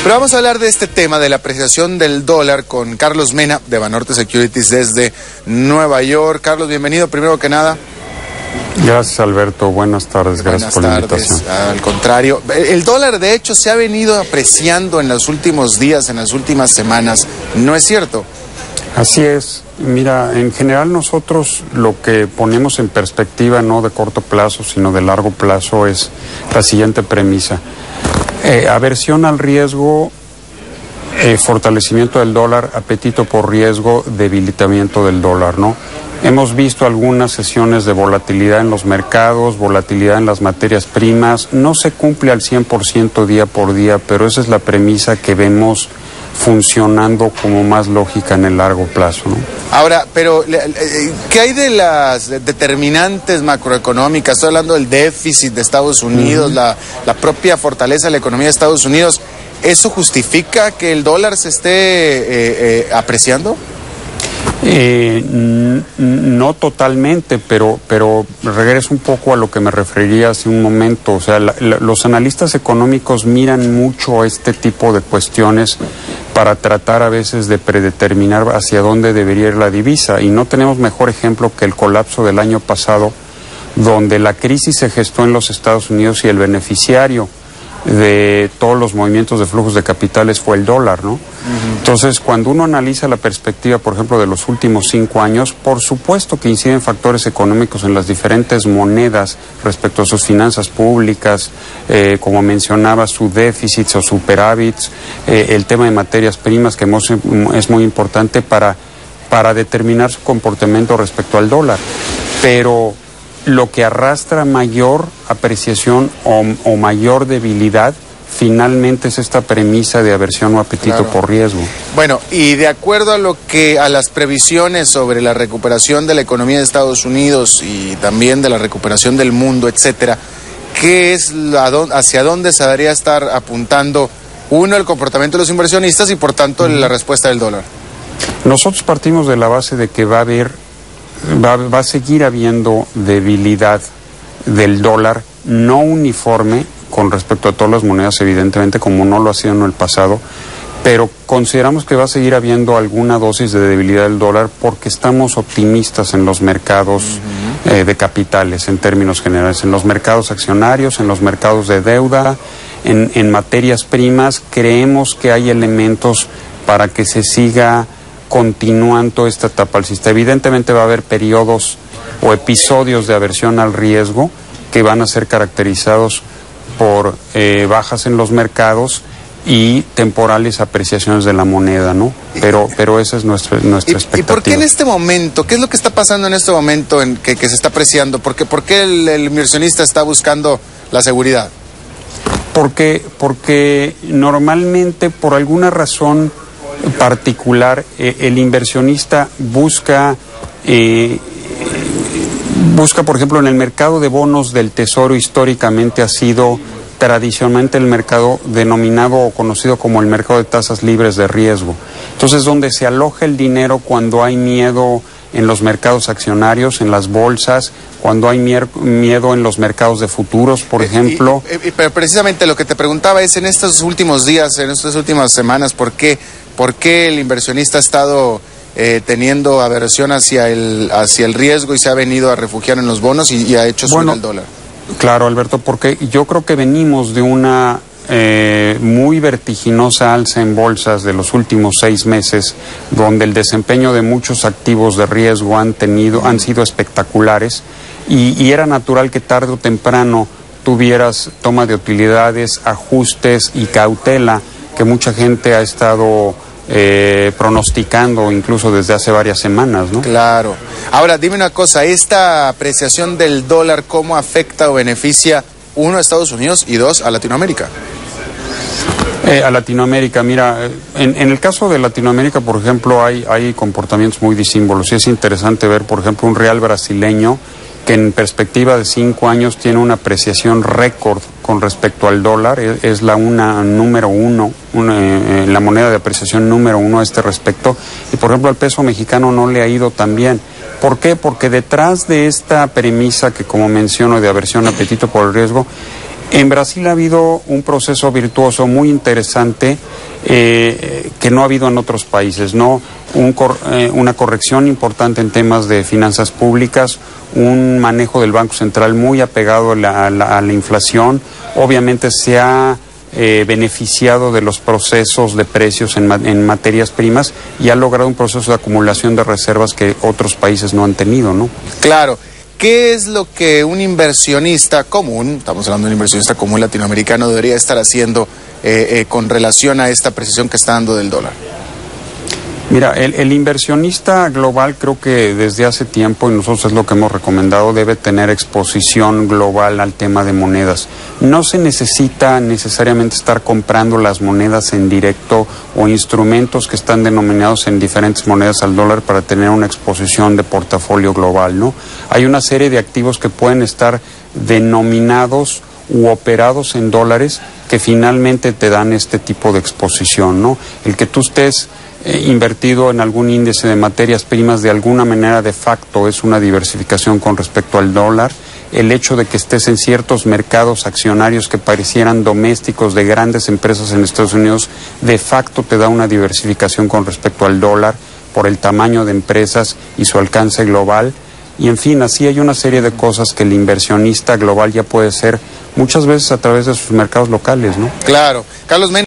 Pero vamos a hablar de este tema, de la apreciación del dólar, con Carlos Mena, de Banorte Securities, desde Nueva York. Carlos, bienvenido, primero que nada. Gracias, Alberto. Buenas tardes. Gracias por la invitación. Al contrario, el dólar, de hecho, se ha venido apreciando en los últimos días, en las últimas semanas. ¿No es cierto? Así es. Mira, en general nosotros lo que ponemos en perspectiva, no de corto plazo, sino de largo plazo, es la siguiente premisa. Aversión al riesgo, fortalecimiento del dólar, apetito por riesgo, debilitamiento del dólar, ¿no? Hemos visto algunas sesiones de volatilidad en los mercados, volatilidad en las materias primas. No se cumple al 100% día por día, pero esa es la premisa que vemos funcionando como más lógica en el largo plazo, ¿no? Ahora, pero ¿qué hay de las determinantes macroeconómicas? Estoy hablando del déficit de Estados Unidos, la propia fortaleza de la economía de Estados Unidos. ¿Eso justifica que el dólar se esté apreciando? No totalmente, pero regreso un poco a lo que me refería hace un momento. O sea, los analistas económicos miran mucho este tipo de cuestiones para tratar a veces de predeterminar hacia dónde debería ir la divisa, y no tenemos mejor ejemplo que el colapso del año pasado, donde la crisis se gestó en los Estados Unidos y el beneficiario de todos los movimientos de flujos de capitales fue el dólar, ¿no? Entonces, cuando uno analiza la perspectiva, por ejemplo, de los últimos 5 años, por supuesto que inciden factores económicos en las diferentes monedas respecto a sus finanzas públicas, como mencionaba, su déficit o superávits, el tema de materias primas, que es muy importante para determinar su comportamiento respecto al dólar. Pero lo que arrastra mayor apreciación o mayor debilidad finalmente es esta premisa de aversión o apetito por riesgo. Bueno, y de acuerdo a las previsiones sobre la recuperación de la economía de Estados Unidos y también de la recuperación del mundo, etcétera, ¿qué es hacia dónde se debería estar apuntando el comportamiento de los inversionistas y por tanto la respuesta del dólar? Nosotros partimos de la base de que va a seguir habiendo debilidad del dólar no uniforme con respecto a todas las monedas, evidentemente, como no lo ha sido en el pasado, pero consideramos que va a seguir habiendo alguna dosis de debilidad del dólar porque estamos optimistas en los mercados de capitales, en términos generales, en los mercados accionarios, en los mercados de deuda, en materias primas. Creemos que hay elementos para que se siga continuando esta etapa alcista. Evidentemente va a haber periodos o episodios de aversión al riesgo que van a ser caracterizados por bajas en los mercados y temporales apreciaciones de la moneda, ¿no? Pero esa es nuestra expectativa. ¿Y por qué en este momento? ¿Qué es lo que está pasando en este momento en que se está apreciando? ¿Por qué el inversionista está buscando la seguridad? Porque normalmente, por alguna razón particular, el inversionista busca, por ejemplo, en el mercado de bonos del Tesoro, históricamente ha sido tradicionalmente el mercado denominado o conocido como el mercado de tasas libres de riesgo. Entonces, donde se aloja el dinero cuando hay miedo en los mercados accionarios, en las bolsas, cuando hay miedo en los mercados de futuros, por ejemplo. Pero precisamente lo que te preguntaba es, en estos últimos días, en estas últimas semanas, ¿por qué el inversionista ha estado teniendo aversión hacia el riesgo y se ha venido a refugiar en los bonos y ha hecho subir el dólar? Claro, Alberto, porque yo creo que venimos de una muy vertiginosa alza en bolsas de los últimos 6 meses, donde el desempeño de muchos activos de riesgo han sido espectaculares, y era natural que tarde o temprano tuvieras toma de utilidades, ajustes y cautela que mucha gente ha estado pronosticando incluso desde hace varias semanas, ¿no? Claro. Ahora, dime una cosa, ¿esta apreciación del dólar cómo afecta o beneficia, 1, a Estados Unidos y 2, a Latinoamérica? A Latinoamérica, mira, en el caso de Latinoamérica, por ejemplo, hay comportamientos muy disímbolos, y es interesante ver, por ejemplo, un real brasileño que en perspectiva de 5 años tiene una apreciación récord con respecto al dólar, es la número 1, la moneda de apreciación número 1 a este respecto, y por ejemplo al peso mexicano no le ha ido tan bien. ¿Por qué? Porque detrás de esta premisa que, como menciono, de aversión, apetito por el riesgo, En Brasil ha habido un proceso virtuoso muy interesante que no ha habido en otros países, ¿no? Una corrección importante en temas de finanzas públicas, un manejo del Banco Central muy apegado a la inflación. Obviamente se ha beneficiado de los procesos de precios en materias primas y ha logrado un proceso de acumulación de reservas que otros países no han tenido, ¿no? Claro. ¿Qué es lo que un inversionista común, estamos hablando de un inversionista común latinoamericano, debería estar haciendo con relación a esta precisión que está dando del dólar? Mira, el inversionista global creo que desde hace tiempo, y nosotros es lo que hemos recomendado, debe tener exposición global al tema de monedas. No se necesita necesariamente estar comprando las monedas en directo o instrumentos que están denominados en diferentes monedas al dólar para tener una exposición de portafolio global, ¿no? Hay una serie de activos que pueden estar denominados u operados en dólares que finalmente te dan este tipo de exposición, ¿no? El que tú estés invertido en algún índice de materias primas de alguna manera de facto es una diversificación con respecto al dólar. El hecho de que estés en ciertos mercados accionarios que parecieran domésticos de grandes empresas en Estados Unidos de facto te da una diversificación con respecto al dólar por el tamaño de empresas y su alcance global. Y en fin, así hay una serie de cosas que el inversionista global ya puede hacer muchas veces a través de sus mercados locales, ¿no? Claro. Carlos Méndez.